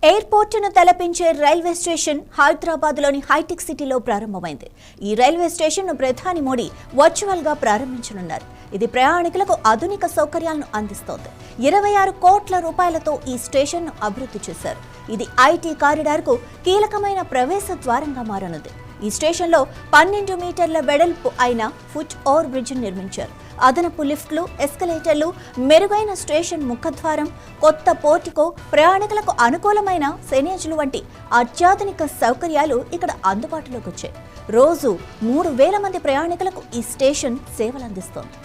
ఎయిర్పోర్టును తలపించే railway station హైదరాబాద్లోని hitech సిటీలో ప్రారంభమైంది. ఈ రైల్వే స్టేషన్ను ప్రధాని మోడీ వర్చువల్గా ప్రారంభించనున్నారు. ఇది ప్రయాణికులకు ఆధునిక సౌకర్యాలను అందిస్తోంది. 26 కోట్ల రూపాయలతో ఈ స్టేషన్ను అభివృద్ధి చేశారు. ఇది ఐటీ కారిడార్కు కీలకమైన ప్రవేశ ద్వారంగా మారనుంది. ఈ స్టేషన్లో 12 మీటర్ల వెడల్పు అయిన ఫుట్ ఓవర్ బ్రిడ్జ్ నిర్మించారు. అదనపు లిఫ్ట్లు, ఎస్కలేటర్లు, మెరుగైన స్టేషన్ ముఖద్వారం, కొత్త పోర్టికో, ప్రయాణికులకు అనుకూలమైన సెనేజ్లు వంటి అత్యాధునిక సౌకర్యాలు ఇక్కడ అందుబాటులోకి వచ్చాయి. రోజు 3,000 మంది ప్రయాణికులకు ఈ స్టేషన్ సేవలందిస్తోంది.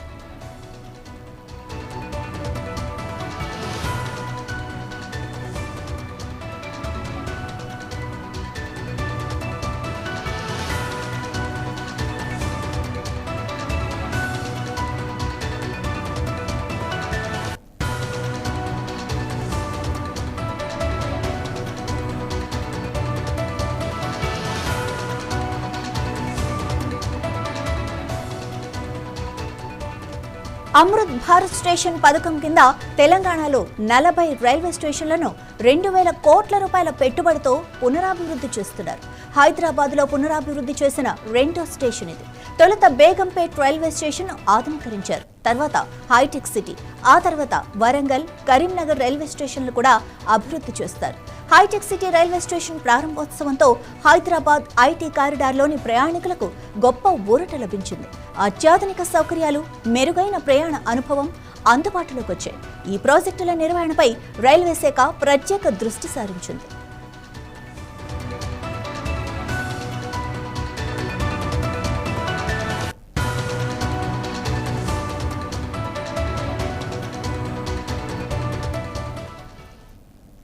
అమృత్ భారత్ స్టేషన్ పథకం కింద తెలంగాణలో 40 రైల్వే స్టేషన్లను 2,000 కోట్ల రూపాయల పెట్టుబడితో పునరాభివృద్ధి చేస్తున్నారు. హైదరాబాద్లో పునరాభివృద్ధి చేసిన రెండో స్టేషన్ ఇది. తొలుత బేగంపేట్ రైల్వే స్టేషన్ ఆధునీకరించారు. తర్వాత హైటెక్ సిటీ, ఆ తర్వాత వరంగల్, కరీంనగర్ రైల్వే స్టేషన్లు కూడా అభివృద్ధి చేస్తారు. హైటెక్ సిటీ రైల్వే స్టేషన్ ప్రారంభోత్సవంతో హైదరాబాద్ ఐటీ కారిడార్లోని ప్రయాణికులకు గొప్ప ఊరట లభించింది. అత్యాధునిక సౌకర్యాలు, మెరుగైన ప్రయాణ అనుభవం అందుబాటులోకి వచ్చాయి. ఈ ప్రాజెక్టుల నిర్వహణపై రైల్వే శాఖ ప్రత్యేక దృష్టి సారించింది.